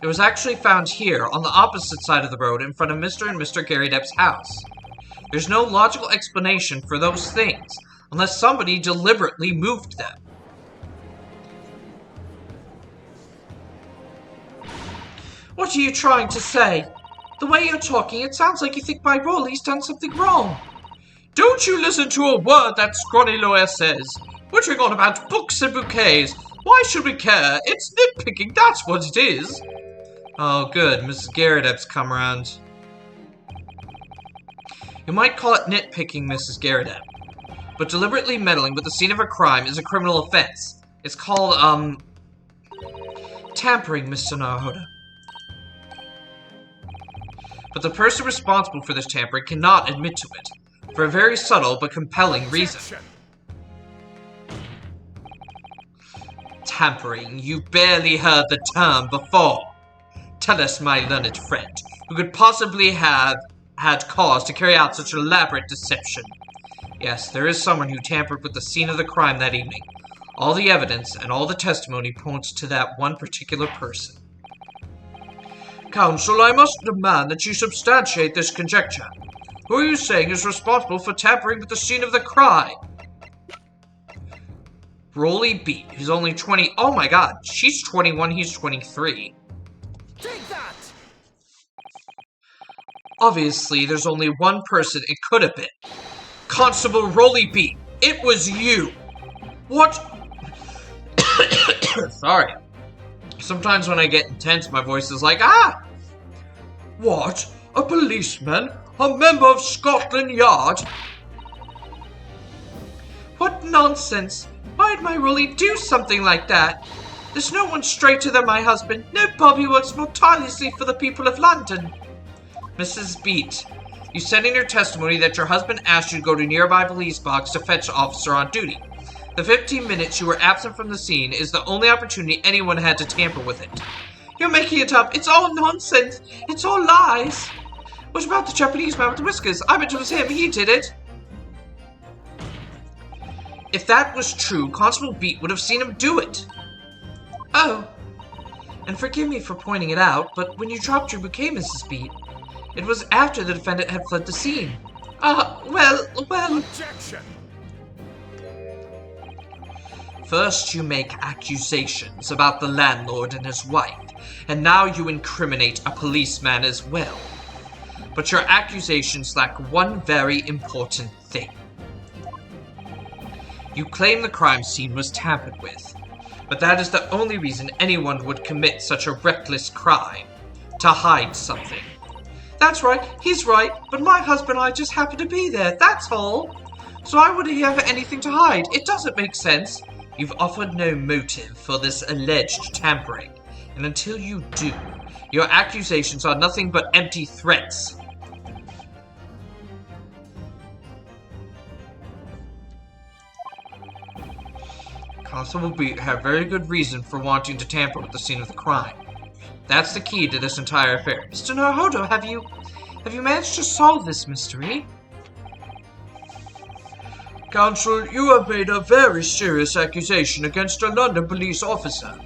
it was actually found here on the opposite side of the road in front of Mr. and Mr. Garridebs' house. There's no logical explanation for those things, unless somebody deliberately moved them. What are you trying to say? The way you're talking, it sounds like you think my Rolly's done something wrong. Don't you listen to a word that scrawny lawyer says. Wittering on about books and bouquets. Why should we care? It's nitpicking, that's what it is. Oh, good. Mrs. Garrideb's come around. You might call it nitpicking, Mrs. Garrideb. But deliberately meddling with the scene of a crime is a criminal offense. It's called, tampering, Mr. Naruhodo. But the person responsible for this tampering cannot admit to it, for a very subtle but compelling reason. Tampering, you barely heard the term before. Tell us, my learned friend, who could possibly have had cause to carry out such elaborate deception. Yes, there is someone who tampered with the scene of the crime that evening. All the evidence and all the testimony points to that one particular person. Counsel, I must demand that you substantiate this conjecture. Who are you saying is responsible for tampering with the scene of the crime? Rolly Beat, who's only 20. Oh my god, she's 21, he's 23. Take that! Obviously, there's only one person it could have been. Constable Rolly Beat, it was you! What? Sorry. Sometimes when I get intense, my voice is like, ah! What? A policeman? A member of Scotland Yard? What nonsense! Why'd my Rolly do something like that? There's no one straighter than my husband. No Bobby works more tirelessly for the people of London. Mrs. Beat, you said in your testimony that your husband asked you to go to a nearby police box to fetch an officer on duty. The 15 minutes you were absent from the scene is the only opportunity anyone had to tamper with it. You're making it up. It's all nonsense. It's all lies. What about the Japanese man with the whiskers? I bet it was him. He did it. If that was true, Constable Beat would have seen him do it. Oh. And forgive me for pointing it out, but when you dropped your bouquet, Mrs. Beat, it was after the defendant had fled the scene. Well... Objection! First you make accusations about the landlord and his wife, and now you incriminate a policeman as well. But your accusations lack one very important thing. You claim the crime scene was tampered with, but that is the only reason anyone would commit such a reckless crime, to hide something. That's right, he's right, but my husband and I just happened to be there, that's all. So why would he have anything to hide? It doesn't make sense. You've offered no motive for this alleged tampering, and until you do, your accusations are nothing but empty threats. Constable Beat had very good reason for wanting to tamper with the scene of the crime. That's the key to this entire affair. Mr. Naruhodo, have you managed to solve this mystery? Counsel, you have made a very serious accusation against a London police officer.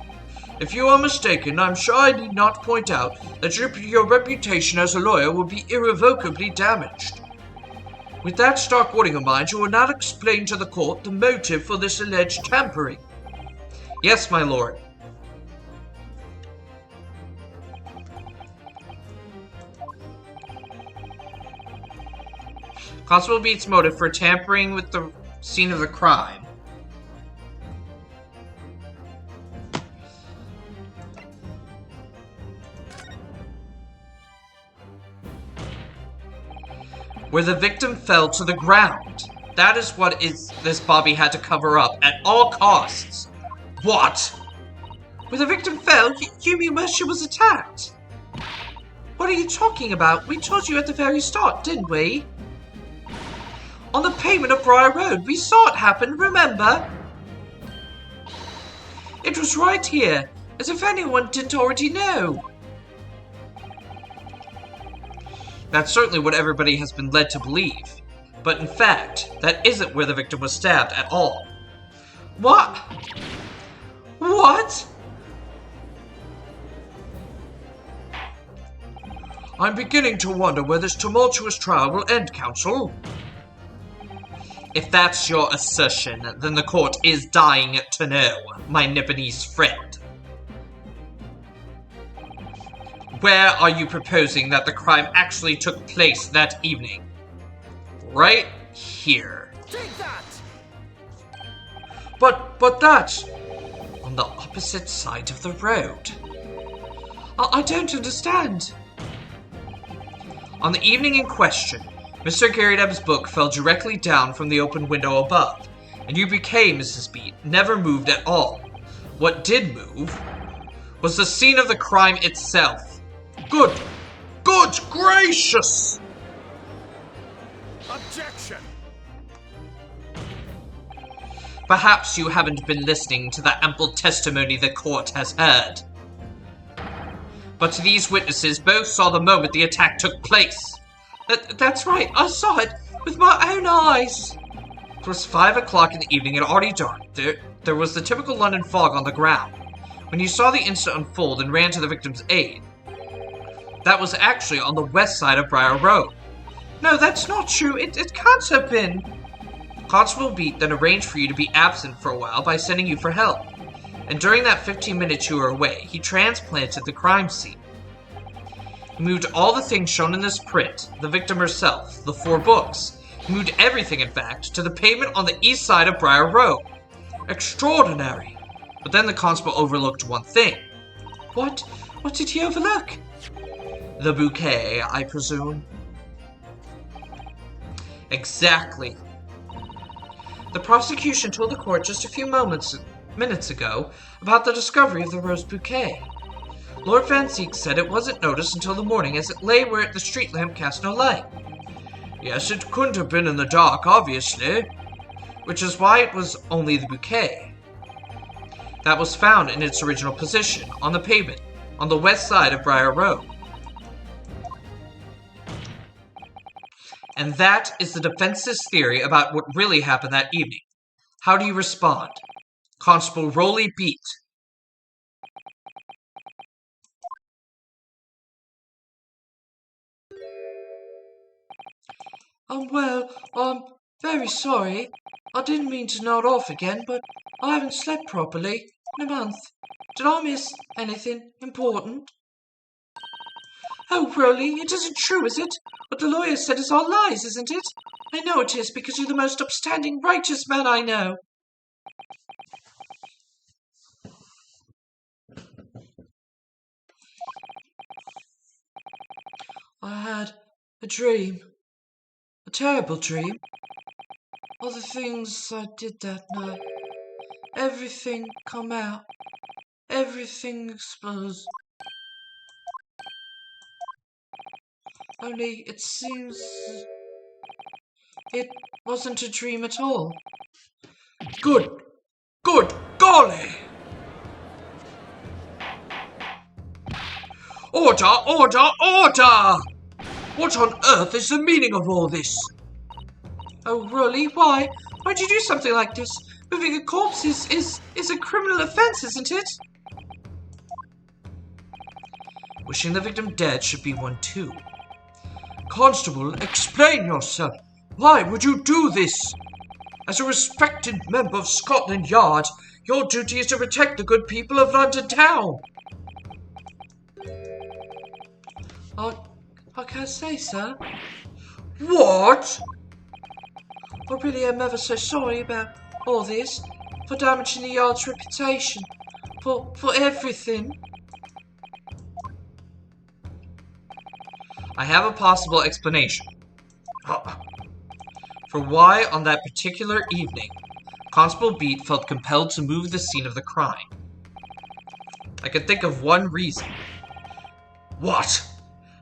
If you are mistaken, I'm sure I need not point out that your reputation as a lawyer will be irrevocably damaged. With that stark warning in mind, you will now explain to the court the motive for this alleged tampering. Yes, my lord. Constable Beat's motive for tampering with the scene of the crime where the victim fell to the ground. That is what this Bobby had to cover up at all costs. What? Where the victim fell? You mean where she was attacked? What are you talking about? We told you at the very start, didn't we? On the pavement of Briar Road. We saw it happen, remember? It was right here, as if anyone didn't already know. That's certainly what everybody has been led to believe. But in fact, that isn't where the victim was stabbed at all. What? What? I'm beginning to wonder where this tumultuous trial will end, counsel. If that's your assertion, then the court is dying to know, my Nipponese friend. Where are you proposing that the crime actually took place that evening? Right here. Take that! But that's... On the opposite side of the road. I don't understand. On the evening in question, Mr. Garridebs' book fell directly down from the open window above, and your bouquet, Mrs. Beat, never moved at all. What did move was the scene of the crime itself. Good gracious! Objection! Perhaps you haven't been listening to the ample testimony the court has heard. But these witnesses both saw the moment the attack took place. That's right, I saw it with my own eyes. It was 5 o'clock in the evening and already dark. There was the typical London fog on the ground. When you saw the incident unfold and ran to the victim's aid, that was actually on the west side of Briar Road. No, that's not true. It can't have been. Constable Beat then arranged for you to be absent for a while by sending you for help. And during that 15 minutes you were away, he transplanted the crime scene. He moved all the things shown in this print, the victim herself, the 4 books. He moved everything, in fact, to the pavement on the east side of Briar Road. Extraordinary. But then the constable overlooked one thing. What? What did he overlook? The bouquet, I presume. Exactly. The prosecution told the court just a few minutes ago about the discovery of the rose bouquet. Lord Van Ziek said it wasn't noticed until the morning as it lay where the street lamp cast no light. Yes, it couldn't have been in the dark, obviously. Which is why it was only the bouquet that was found in its original position, on the pavement, on the west side of Briar Road. And that is the defense's theory about what really happened that evening. How do you respond? Constable Rolly Beat. Well, I'm very sorry. I didn't mean to nod off again, but I haven't slept properly in a month. Did I miss anything important? Oh, Rolly, it isn't true, is it? What the lawyer said is all lies, isn't it? I know it is, because you're the most upstanding, righteous man I know. I had a dream. A terrible dream. All the things I did that night. Everything come out. Everything exposed. Only it seems it wasn't a dream at all. Good golly! Order, order, order! What on earth is the meaning of all this? Oh, Rolly, why? Why'd you do something like this? Moving a corpse is a criminal offense, isn't it? Wishing the victim dead should be one too. Constable, explain yourself. Why would you do this? As a respected member of Scotland Yard, your duty is to protect the good people of London Town. I can't say, sir. What? I really am ever so sorry about all this, for damaging the Yard's reputation, for everything. I have a possible explanation for why, on that particular evening, Constable Beat felt compelled to move the scene of the crime. I could think of one reason. What?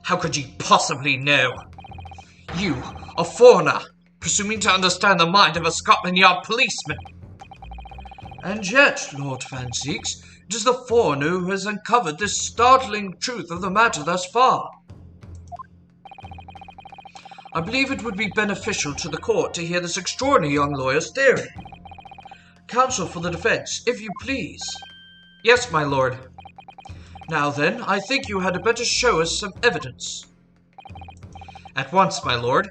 How could you possibly know? You, a foreigner, presuming to understand the mind of a Scotland Yard policeman. And yet, Lord Van Ziek, it is the foreigner who has uncovered this startling truth of the matter thus far. I believe it would be beneficial to the court to hear this extraordinary young lawyer's theory. Counsel for the defense, if you please. Yes, my lord. Now then, I think you had better show us some evidence. At once, my lord.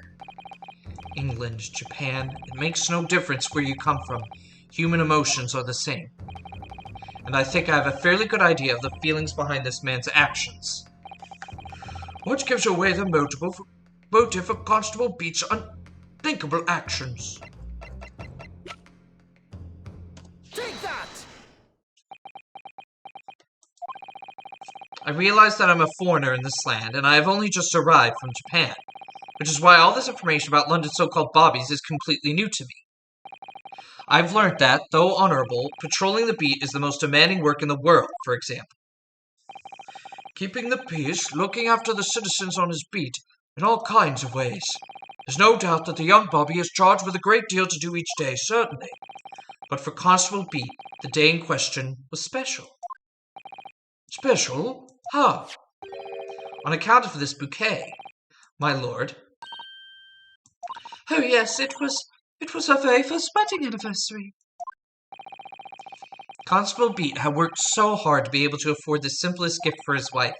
England, Japan, it makes no difference where you come from. Human emotions are the same. And I think I have a fairly good idea of the feelings behind this man's actions. What gives away the motive of Constable Beat's unthinkable actions? Take that! I realize that I'm a foreigner in this land, and I have only just arrived from Japan, which is why all this information about London's so-called bobbies is completely new to me. I've learned that, though honorable, patrolling the beat is the most demanding work in the world, for example. Keeping the peace, looking after the citizens on his beat, in all kinds of ways. There's no doubt that the young bobby is charged with a great deal to do each day, certainly. But for Constable Beat, the day in question was special. Special? How? On account of this bouquet, my lord. Oh yes, it was her very first wedding anniversary. Constable Beat had worked so hard to be able to afford the simplest gift for his wife,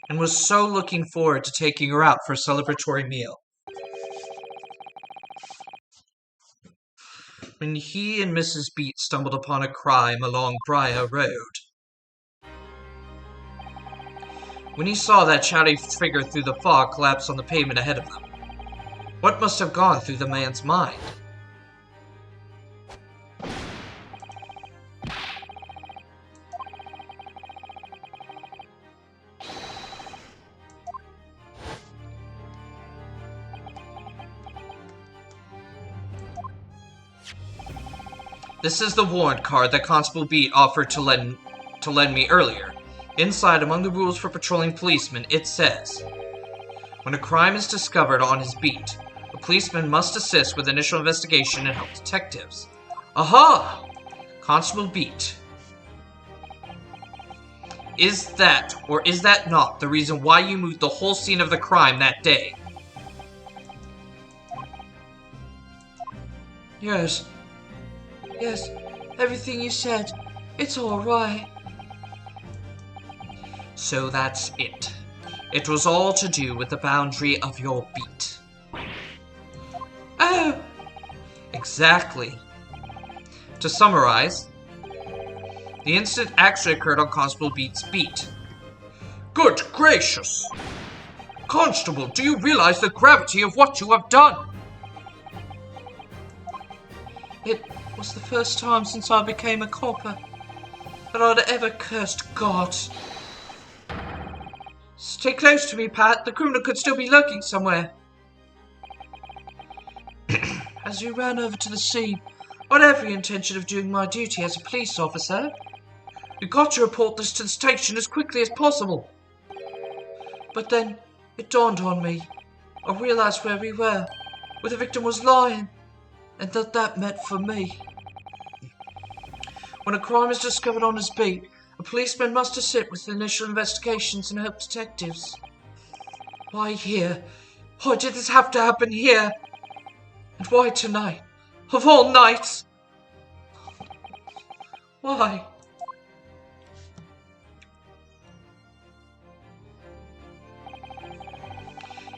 and was so looking forward to taking her out for a celebratory meal. When he and Mrs. Beat stumbled upon a crime along Briar Road. When he saw that shadowy figure through the fog collapse on the pavement ahead of them, what must have gone through the man's mind? This is the warrant card that Constable Beat offered to lend me earlier. Inside, among the rules for patrolling policemen, it says, when a crime is discovered on his beat, a policeman must assist with initial investigation and help detectives. Aha! Constable Beat. Is that, or is that not, the reason why you moved the whole scene of the crime that day? Yes. Yes, everything you said. It's alright. So that's it. It was all to do with the boundary of your beat. Oh! Exactly. To summarize, the incident actually occurred on Constable Beat's beat. Good gracious! Constable, do you realize the gravity of what you have done? It was the first time since I became a copper that I'd ever cursed God. Stay close to me, Pat. The criminal could still be lurking somewhere. As we ran over to the scene, I had every intention of doing my duty as a police officer. We got to report this to the station as quickly as possible. But then it dawned on me. I realized where we were, where the victim was lying, and that meant for me. When a crime is discovered on his beat, a policeman must assist with initial investigations and help detectives. Why here? Why did this have to happen here? And why tonight? Of all nights? Why?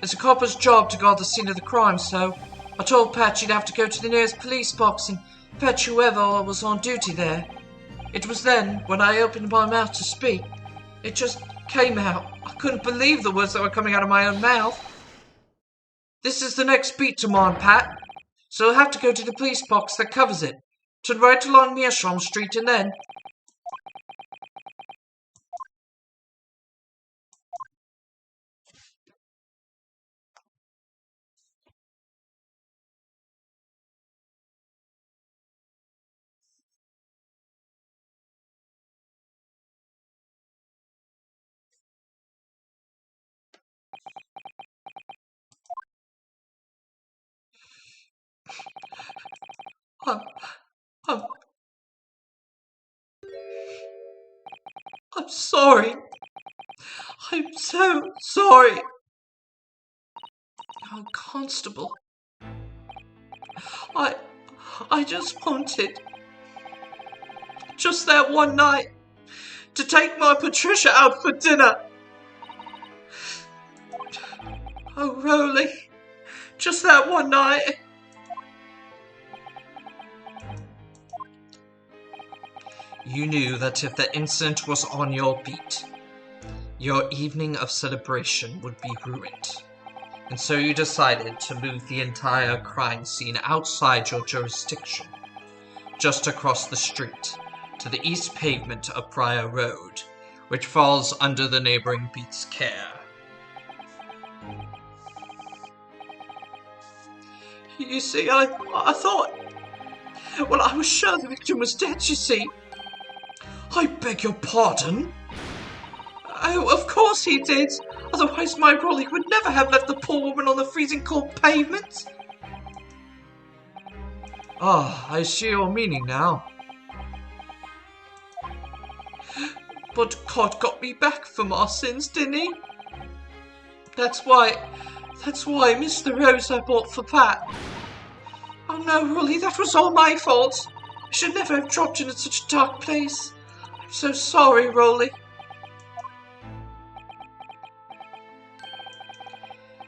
It's a copper's job to guard the scene of the crime, so I told Pat she'd have to go to the nearest police box and fetch whoever was on duty there. It was then, when I opened my mouth to speak, it just came out. I couldn't believe the words that were coming out of my own mouth. This is the next beat to mine, Pat, so I'll have to go to the police box that covers it. Turn right along Meerschaum Street and then... I'm sorry. I'm so sorry. Oh, Constable. I just wanted, just that one night, to take my Patricia out for dinner. Oh, Rolly, just that one night. You knew that if the incident was on your beat, your evening of celebration would be ruined. And so you decided to move the entire crime scene outside your jurisdiction, just across the street, to the east pavement of Briar Road, which falls under the neighboring beat's care. You see, I thought... Well, I was sure the victim was dead, you see. I beg your pardon? Oh, of course he did. Otherwise my Rolly would never have left the poor woman on the freezing cold pavement. Ah, I see your meaning now. But God got me back for my sins, didn't he? That's why Mr. Rose I bought for Pat. Oh no, Rolly, that was all my fault. I should never have dropped in at such a dark place. I'm so sorry, Rolly.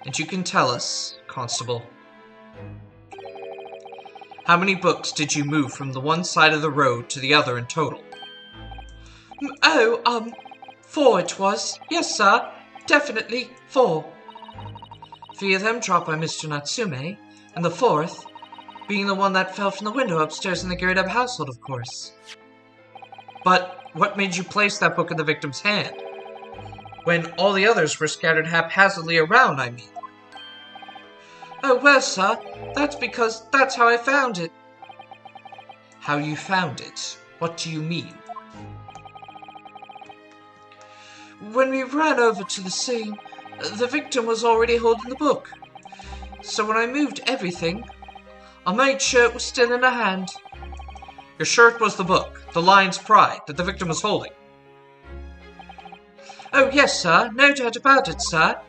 And you can tell us, Constable, how many books did you move from the one side of the road to the other in total? 4 it was. Yes, sir. Definitely 4. 3 of them dropped by Mr. Natsume, and the 4th being the one that fell from the window upstairs in the Garridebs household, of course. But what made you place that book in the victim's hand? When all the others were scattered haphazardly around, I mean. Oh, well, sir, that's because that's how I found it. How you found it? What do you mean? When we ran over to the scene, the victim was already holding the book. So when I moved everything, I made sure it was still in her hand. Your shirt was the book, the Lion's Pride, that the victim was holding. Oh, yes, sir. No doubt about it, sir.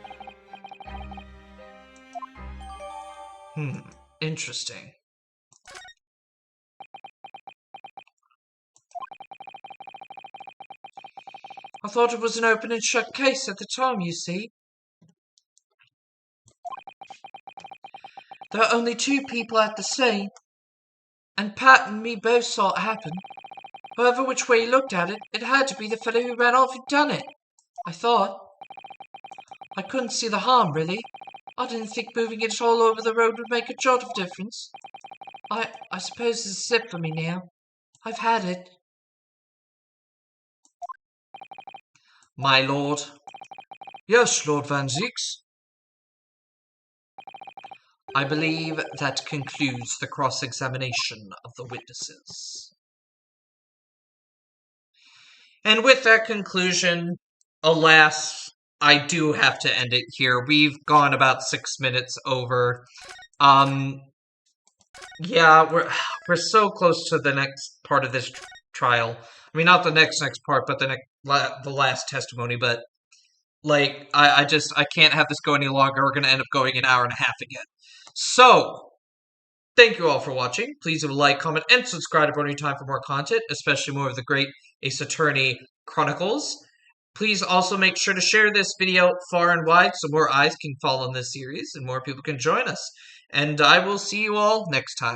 Interesting. I thought it was an open and shut case at the time, you see. There were only 2 people at the scene, and Pat and me both saw it happen. However which way you looked at it, it had to be the fellow who ran off who'd done it, I thought. I couldn't see the harm, really. I didn't think moving it all over the road would make a jot of difference. I suppose this is it for me now. I've had it. My lord. Yes, Lord Van Zieks. I believe that concludes the cross-examination of the witnesses. And with that conclusion, alas, I do have to end it here. We've gone about 6 minutes over. Yeah, we're so close to the next part of this trial. I mean, not the next part, but the last testimony. But like, I can't have this go any longer. We're gonna end up going an hour and a half again. So, thank you all for watching. Please leave a like, comment, and subscribe to Brony Time for more content, especially more of the Great Ace Attorney Chronicles. Please also make sure to share this video far and wide so more eyes can fall on this series and more people can join us. And I will see you all next time.